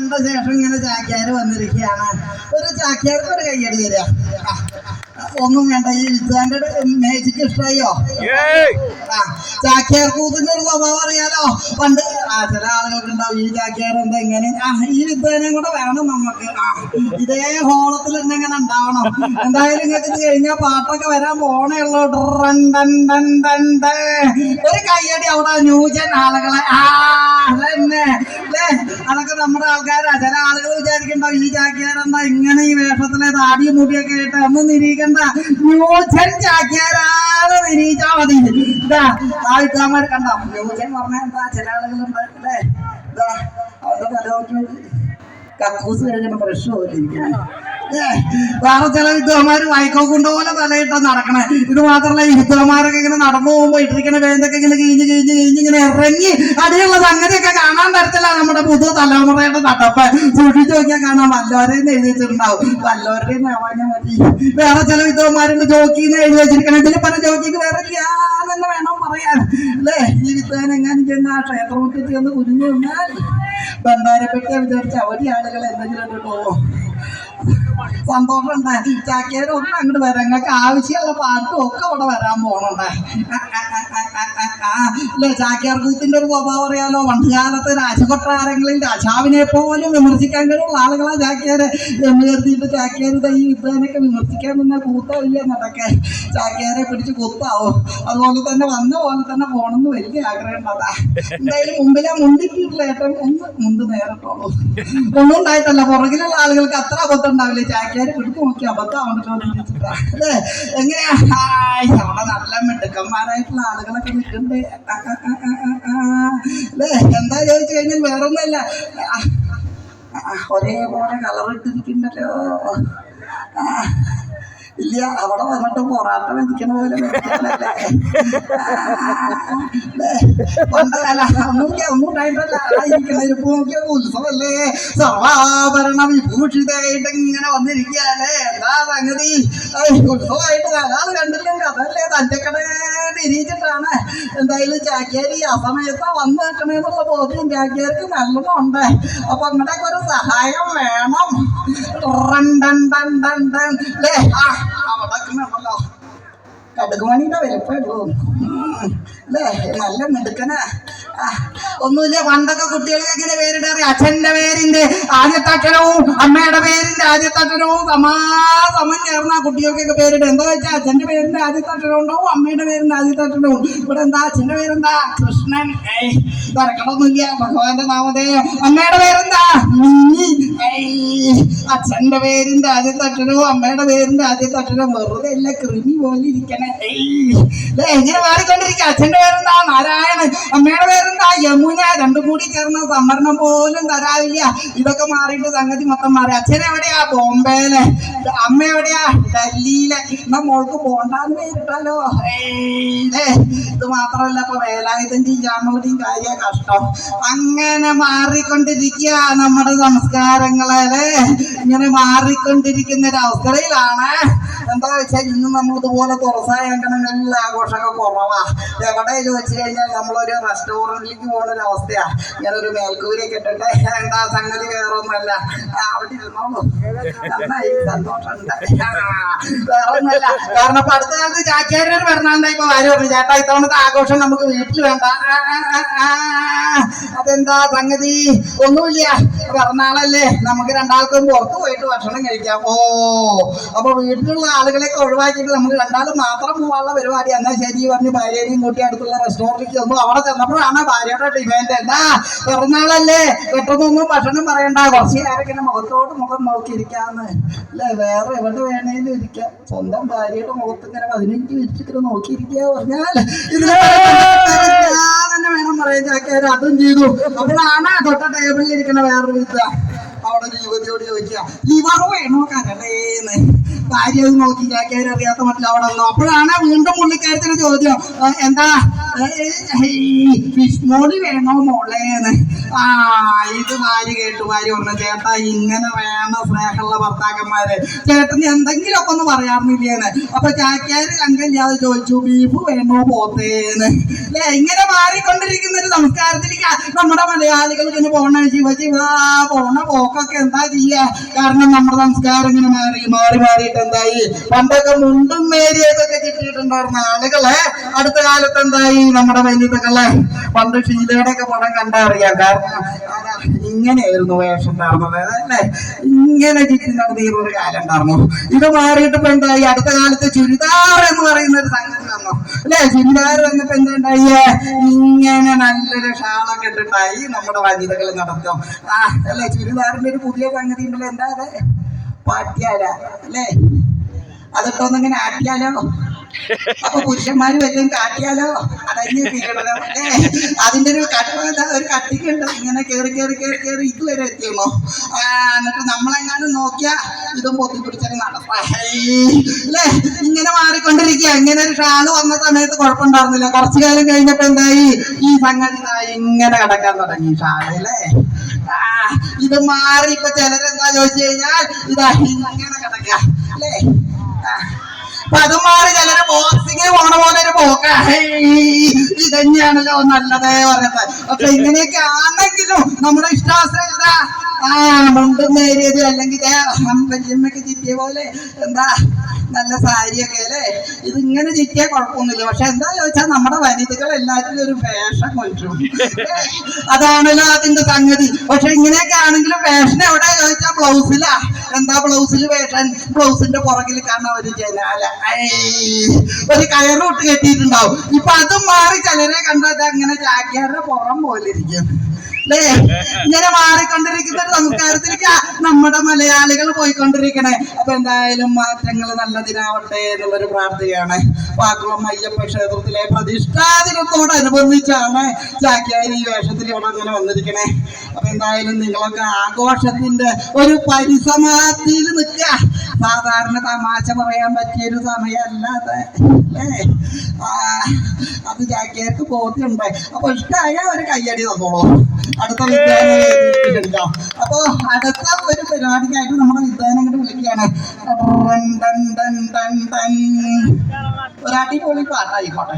കണ്ട ശേഷം ഇങ്ങനെ ചാക്യാര് വന്നിരിക്കുകയാണ്. ഒരു ചാക്യാർക്ക് ഒരു കയ്യടി തരിക. ഒന്നും വേണ്ട. ഈ വിദ്വാന്റെ മേജിക്ക് ഇഷ്ടമായോ? ചാക്യാർ കൂത്തിന്റെ ഒരു സ്വഭാവം അറിയാലോ. പണ്ട് ചില ആളുകൾക്ക് ഉണ്ടാവും ഈ ചാക്യാരെന്താ ഇങ്ങനെ, ഈ വിദ്വാനെയും കൂടെ വേണം നമുക്ക്. ഇതേ ഹോളത്തിൽ തന്നെ ഇങ്ങനെ ഉണ്ടാവണം. എന്തായാലും നിങ്ങൾക്ക് ഇത് കഴിഞ്ഞാൽ പാട്ടൊക്കെ വരാൻ പോണേ ഉള്ളൂ. ഒരു കയ്യടി അവിടെ ന്യൂജൻ ആളുകളെ. അതന്നെ അല്ലേ, അതൊക്കെ നമ്മുടെ ആൾക്കാരാ. ചില ആളുകൾ വിചാരിക്കണ്ടാവും ഈ ചാക്യാരെന്താ ഇങ്ങനെ ഈ വേഷത്തിലെ താടിയും മുടിയൊക്കെ ആയിട്ട്. ഒന്നും നിരീക്കണ്ട, ന്യൂജൻ ചാക്യാരാണ്. നിരീച്ചാ മതി. ഇതാ ആ വിദ്വാന്മാർ കണ്ടോ, ന്യൂജൻ പറഞ്ഞാൽ എന്താ? ചില ആളുകളുണ്ട് അല്ലേ, ഇതാ അവരുടെ തല നോക്കി കക്കൂസ് കഴിഞ്ഞ ബ്രഷ് പോലിരിക്കണം. വേറെ ചില വിദ്വാന്മാര് വൈക്കോ കൊണ്ടുപോലെ തലയിട്ടാ നടക്കണേ. ഇത് മാത്രമല്ല, ഈ വിദ്വാന്മാരൊക്കെ ഇങ്ങനെ നടന്നു പോകുമ്പോ ഇട്ടിരിക്കുന്ന വേന്തൊക്കെ ഇങ്ങനെ കിഴിഞ്ഞ് ഇങ്ങനെ ഇറങ്ങി അടിയുള്ള സംഗതിയൊക്കെ കാണാൻ തരത്തില്ല നമ്മുടെ പുതു തലമുറയുടെ നടപ്പ്. സൂക്ഷിച്ചു നോക്കിയാൽ കാണാം. വല്ലവരെയും എഴുതി വെച്ചിട്ടുണ്ടാവും, വല്ലവരുടെയും ആവാഞ്ഞാൽ മതി. വേറെ ചില വിദ്വാന്മാരുണ്ട് ജോക്കിന്ന് എഴുതി വെച്ചിരിക്കണം. ഇതിൽ പറഞ്ഞ ജോക്കിക്ക് വേറെ തന്നെ വേണം പറയാൻ അല്ലേ. ഈ വിദ്വാൻ എങ്ങാനും ചെന്ന് ആ ക്ഷേത്രമുറ്റത്ത് ചെന്ന് കുരിഞ്ഞു നിന്നാൽ ബന്ധാരപ്പെട്ട വിചാരിച്ച അവധി ആളുകൾ എന്തെങ്കിലും ഇട്ടിട്ടോ സന്തോഷം ഉണ്ടായി. ചാക്യാരൊന്നും അങ്ങോട്ട് വരാം. നിങ്ങൾക്ക് ആവശ്യമുള്ള പാട്ടും ഒക്കെ ഇവിടെ വരാൻ പോകണുണ്ടേ അല്ലേ. ചാക്യാർ കൂത്തിന്റെ ഒരു സ്വഭാവം അറിയാലോ. പണ്ടുകാലത്ത് രാജകൊട്ടാരങ്ങളിൽ രാജാവിനെ പോലും വിമർശിക്കാൻ കഴിയുള്ള ആളുകളാ ചാക്യാര് എന്ന് കരുതിയിട്ട് ചാക്യാരുടെ ഈ വിദ്വാനൊക്കെ വിമർശിക്കാൻ നിന്നാൽ കൂത്താവില്ല എന്നതൊക്കെ. ചാക്യാരെ പിടിച്ച് കുത്താവും. അതുപോലെ തന്നെ വന്ന പോലെ തന്നെ പോകണമെന്ന് വലിയ ആഗ്രഹം ഉണ്ടാ. എന്തായാലും മുമ്പിലെ മുണ്ടിട്ടിട്ടുള്ള ഏറ്റവും ഒന്ന് മുണ്ട് നേരിട്ടുള്ളൂ. ഒന്നും ഉണ്ടായിട്ടല്ല, പുറകിലുള്ള ആളുകൾക്ക് അത്ര അബദ്ധം ഉണ്ടാവില്ല. ചാക്യാര് പിടിച്ച് നോക്കി അബദ്ധമാവണ്ടല്ലോ അല്ലേ. എങ്ങനെയാ അവിടെ നല്ല മിടുക്കന്മാരായിട്ടുള്ള ആളുകളൊക്കെ നിൽക്കുന്നുണ്ട് അല്ലേ. എന്താ ചോദിച്ചു കഴിഞ്ഞാൽ വേറൊന്നുമല്ല, ഒരേപോലെ കളറിട്ടിരിക്കണ്ടല്ലോ. ഇല്ല, അവിടെ വന്നിട്ട് പൊറാട്ട വെച്ചിക്കണ പോലെ പണ്ടല്ല ഒന്നും ഉണ്ടായിട്ടല്ല. ഇരിക്കണ ഉത്സവല്ലേ, സർവാഭരണ വിഭൂഷിതായിട്ട് ഇങ്ങനെ വന്നിരിക്കുകയല്ലേ. എന്താ സംഗതി? ഉത്സവമായിട്ട് അതാണ് കണ്ടില്ലെങ്കിൽ അതല്ലേ തഞ്ചക്കടേന്ന് ഇരിച്ചിട്ടാണ്. എന്തായാലും ചാക്യാരി ആ സമയത്താ വന്ന് നിൽക്കണേന്നുള്ള ബോധ്യം ചാക്യാർക്ക് നല്ലോണം ഉണ്ട്. അപ്പൊ അങ്ങോട്ടേക്ക് ഒരു സഹായം വേണം. അല്ലേ അവിടെ കടുകുമണിയുടെ വലുപ്പമുള്ളൂ അല്ലേ. നല്ല മിടുക്കന. ഒന്നുമില്ല, പണ്ടൊക്കെ കുട്ടികൾക്ക് എങ്ങനെ പേരിടാറി? അച്ഛന്റെ പേരിന്റെ ആദ്യത്തെ അക്ഷരവും അമ്മയുടെ പേരിന്റെ ആദ്യത്തെ അക്ഷരവും സമാസമം ചേർന്ന കുട്ടികൾക്കൊക്കെ പേരിടും. എന്താ വെച്ചാൽ അച്ഛന്റെ പേരിന്റെ ആദ്യത്തെ അക്ഷരം ഉണ്ടാവും, അമ്മയുടെ പേരിന്റെ ആദ്യത്തെ അക്ഷരവും. ഇവിടെ എന്താ അച്ഛന്റെ പേരെന്താ? കൃഷ്ണൻ. തരക്കണമൊന്നുമില്ല, ഭഗവാന്റെ നാമധേയം. അമ്മയുടെ പേരെന്താ? മിന്നി. അച്ഛന്റെ പേരിന്റെ ആദ്യത്തെ അക്ഷരവും അമ്മയുടെ പേരിന്റെ ആദ്യത്തെ അക്ഷരം വെറുതെ അല്ല, കൃമി പോലെ ഇരിക്കണേ. എങ്ങനെ മാറിക്കൊണ്ടിരിക്കുക. അച്ഛന്റെ പേരെന്താ? നാരായണൻ. അമ്മയുടെ പേരെന്താ? യമുന. രണ്ടും കൂടി ചേർന്ന് സംവരണം പോലും തരാവില്ല. ഇതൊക്കെ മാറിയിട്ട് സംഗതി മൊത്തം മാറി. അച്ഛൻ എവിടെയാ? ബോംബെയിലെ. അമ്മ എവിടെയാ? ഡൽഹിയിലെ. എന്നാ മോൾക്ക് പോണ്ടാന്ന് പേരിട്ടാലോ. ഇത് മാത്രമല്ല, ഇപ്പൊ വേലായുധന്റെയും ജാനൂരിയും കാര്യ കഷ്ടം. അങ്ങനെ മാറിക്കൊണ്ടിരിക്കുക നമ്മുടെ സംസ്കാരങ്ങളെ. ഇങ്ങനെ മാറിക്കൊണ്ടിരിക്കുന്ന ഒരു അവസ്ഥയിലാണ്. എന്താ വെച്ചാൽ ഇന്ന് നമ്മളിതുപോലെ തുറസായ അങ്കണങ്ങളിൽ ആഘോഷമൊക്കെ കുറവാ. എവിടെ ചോദിച്ചു കഴിഞ്ഞാൽ നമ്മളൊരു റെസ്റ്റോറൻറ്റിലേക്ക് പോകുന്ന ഒരു അവസ്ഥയാ. ഇങ്ങനെ ഒരു മേൽക്കൂരയൊക്കെ ഇട്ടിട്ട് എന്താ സംഗതി വേറൊന്നുമല്ല. അവിടെ ഇരുന്നോളൂ, നന്നായി, സന്തോഷമുണ്ട്. വേറൊന്നുമല്ല, കാരണം ഇപ്പൊ അടുത്ത കാലത്ത് ചാക്യാരുടെ പിറന്നാളുണ്ടായി. ഇപ്പൊ ആര് പറഞ്ഞു ചേട്ടാ ഇത്തവണത്തെ ആഘോഷം നമുക്ക് വീട്ടിൽ വേണ്ട? അതെന്താ സംഗതി? ഒന്നുമില്ല, പിറന്നാളല്ലേ, നമുക്ക് രണ്ടാൾക്കും പുറത്ത് പോയിട്ട് ഭക്ഷണം കഴിക്കാം. അപ്പൊ വീട്ടിലുള്ള ആളുകളെയൊക്കെ ഒഴിവാക്കിയിട്ട് നമുക്ക് രണ്ടാളും മാത്രം പോകാനുള്ള പരിപാടി. എന്നാൽ ശരി പറഞ്ഞ് ഭാര്യയും കൂട്ടി അടുത്തുള്ള റെസ്റ്റോറൻറ്റിലേക്ക് ചെന്നു. അവിടെ ചെന്നപ്പോഴാണ് ഭാര്യയുടെ ഡിമാൻഡ്. എന്താ പിറന്നാളല്ലേ, പെട്ടെന്നൊന്നും ഭക്ഷണം പറയണ്ട, കുറച്ച് നേരം മുഖത്തോട് മുഖം നോക്കിയിരിക്കാന്ന് അല്ലേ. വേറെ എവിടെ വേണേലും ഇരിക്കാം, സ്വന്തം ഭാര്യയുടെ മുഖത്ത് ഇങ്ങനെ 15 വെച്ചിട്ട് നോക്കിയിരിക്കുക പറഞ്ഞാൽ ഇതിനെ തന്നെ വേണം പറയാൻ. ചാക്യാര് അതും ചെയ്തു. അപ്പോഴാണ് തൊട്ട ടേബിളിൽ ഇരിക്കണ വേറൊരു വിദ്യ. അവിടെ ഒരു യുവതിയോട് ചോദിക്കുക ലിവർ വേണോ കരളേന്ന്. ഭാര്യ അത് നോക്കി ചാക്കിയാർ അറിയാത്ത മട്ടിൽ അവിടെ വന്നു. അപ്പോഴാണ് വീണ്ടും പുള്ളിക്കാരത്തിന് ചോദ്യം, എന്താ ഫിഷ് മോളി വേണോ മോളേന്ന്. ഇത് ഭാര്യ കേട്ടു. ഭാര്യ പറഞ്ഞു, ചേട്ടാ ഇങ്ങനെ വേണം സ്നേഹമുള്ള ഭർത്താക്കന്മാര്, ചേട്ടന് എന്തെങ്കിലുമൊക്കെ ഒന്ന് പറയാറുന്നില്ലേന്ന്. അപ്പൊ ചാക്യാര് കണ്ടില്ലാതെ ചോദിച്ചു, ബീഫ് വേണോ പോത്തേന്ന്. അല്ലെ, ഇങ്ങനെ മാറിക്കൊണ്ടിരിക്കുന്ന ഒരു സംസ്കാരത്തിലേക്ക് നമ്മുടെ മലയാളികൾ ഇങ്ങനെ പോണ പോണ പോക്കൊക്കെ എന്താ ചെയ്യാ? കാരണം നമ്മുടെ സംസ്കാരം ഇങ്ങനെ മാറിയിട്ട് എന്തായി? പണ്ടൊക്കെ മുണ്ടും മേരിയൊക്കെ കിട്ടിയിട്ടുണ്ടായിരുന്ന ആളുകളെ അടുത്ത കാലത്ത് എന്തായി? നമ്മുടെ വനിതകളെ പണ്ട് ഷീലയുടെ ഒക്കെ പടം കണ്ടാ അറിയാം. കാരണം ഇങ്ങനെയായിരുന്നു വേഷം ഉണ്ടായിരുന്നത് അല്ലേ? ഇങ്ങനെ ചുറ്റി നടന്നിരുന്ന ഒരു കാലം ഉണ്ടായിരുന്നു. ഇത് മാറിയിട്ട് ഇപ്പൊ എന്തായി? അടുത്ത കാലത്ത് ചുരിദാർ എന്ന് പറയുന്ന ഒരു സംഗതി വന്നു അല്ലെ? ചുരിദാർ വന്നിട്ട് എന്തായി? ഇങ്ങനെ നല്ലൊരു ഷാളൊക്കെ ഇട്ടിട്ടായി നമ്മുടെ വനിതകൾ നടത്തും. അല്ലെ, ചുരിദാറിന്റെ ഒരു പുതിയ സംഗതി ഉണ്ടല്ലോ, എന്താ അത്? പാട്യാല അല്ലേ? അതിട്ടൊന്നിങ്ങനെ ആട്ടിയാലോ, അപ്പൊ പുരുഷന്മാര് വല്ലതും കാട്ടിയാലോ അടഞ്ഞ് തീരണം അല്ലേ? അതിന്റെ ഒരു കട്ടിക്കുണ്ട്, ഇങ്ങനെ കേറി ഇതുവരെ എത്തിയുള്ളൂ. എന്നിട്ട് നമ്മളെങ്ങാനും നോക്കിയാ ഇതും പൊത്തിപ്പിടിച്ചാൽ നടപ്പാ അല്ലേ? ഇങ്ങനെ മാറിക്കൊണ്ടിരിക്കുക. ഇങ്ങനെ ഒരു ഷാള് വന്ന സമയത്ത് കുഴപ്പമുണ്ടായിരുന്നില്ല. കുറച്ചു കാലം കഴിഞ്ഞപ്പോ എന്തായി? ഈ സംഗതി ഇങ്ങനെ കിടക്കാൻ തുടങ്ങി ഷാള് അല്ലേ? ഇത് മാറി ഇപ്പൊ ചിലരെന്താ ചോദിച്ചു കഴിഞ്ഞാൽ ഇതാ ഇങ്ങനെ കിടക്കുക അല്ലേ? അപ്പൊ അത് മാറി ചിലര് ബോക്സിങ്ങിന് പോണ പോലെ ഒരു പോക്ക. ഇത് തന്നെയാണല്ലോ നല്ലത് പറയുന്നത്. പക്ഷെ ഇങ്ങനെയൊക്കെ ആണെങ്കിലും നമ്മുടെ ഇഷ്ടാശ്രയത മുണ്ടും നേരിയത് അല്ലെങ്കിൽ വല്യമ്മക്ക് ചിറ്റിയ പോലെ എന്താ നല്ല സാരിയൊക്കെ അല്ലേ? ഇതിങ്ങനെ ചിറ്റിയാൽ കുഴപ്പമൊന്നുമില്ല. പക്ഷെ എന്താ ചോദിച്ചാൽ നമ്മുടെ വനിതകൾ എല്ലാത്തിലും ഒരു ഫാഷൻ കൊണ്ടും. അതാണല്ലോ അതിന്റെ സംഗതി. പക്ഷെ ഇങ്ങനെയൊക്കെ ആണെങ്കിലും ഫാഷൻ എവിടെ ചോദിച്ചാൽ ബ്ലൗസിലാ. എന്താ ബ്ലൗസിൽ ഫാഷൻ? ബ്ലൗസിന്റെ പുറകിൽ കാണാൻ ഒരു ജനാല, ഒരു കയറൂട്ട് കെട്ടിയിട്ടുണ്ടാവും. ഇപ്പൊ അതും മാറി ചിലരെ കണ്ടാൽ അങ്ങനെ ചാക്യാരുടെ പുറം പോലെ ഇരിക്കും അല്ലേ? ഇങ്ങനെ മാറിക്കൊണ്ടിരിക്കുന്ന ഒരു സംസ്കാരത്തിലേക്ക് നമ്മുടെ മലയാളികൾ പോയിക്കൊണ്ടിരിക്കണേ. അപ്പൊ എന്തായാലും മാറ്റങ്ങൾ നല്ലതിനാവട്ടെ എന്നുള്ളൊരു പ്രാർത്ഥനയാണ്. പാക്കുളം അയ്യപ്പ ക്ഷേത്രത്തിലെ പ്രതിഷ്ഠാദിനത്തോടനുബന്ധിച്ചാണ് ചാക്യാർ ഈ വേഷത്തിൽ ഇവിടെ അങ്ങനെ വന്നിരിക്കണേ. അപ്പൊ എന്തായാലും നിങ്ങളൊക്കെ ആഘോഷത്തിന്റെ ഒരു പരിസമാപ്തിയിൽ നിൽക്കുക. സാധാരണ തമാശ പറയാൻ പറ്റിയൊരു സമയമല്ലാതെ അല്ലേ? അത് ചാക്യാർക്ക് ബോധ്യമുണ്ട്. അപ്പൊ ഇഷ്ടമായ ഒരു കയ്യടി തന്നോളൂ. അടുത്ത വിദ്യാലയം. അപ്പൊ അടുത്ത ഒരു പരിപാടിക്കായിട്ട് നമ്മുടെ വിദ്യാലയം ഇങ്ങോട്ട് വിളിക്കുകയാണ്. ഒരടിപൊളി പാട്ടായിക്കോട്ടെ.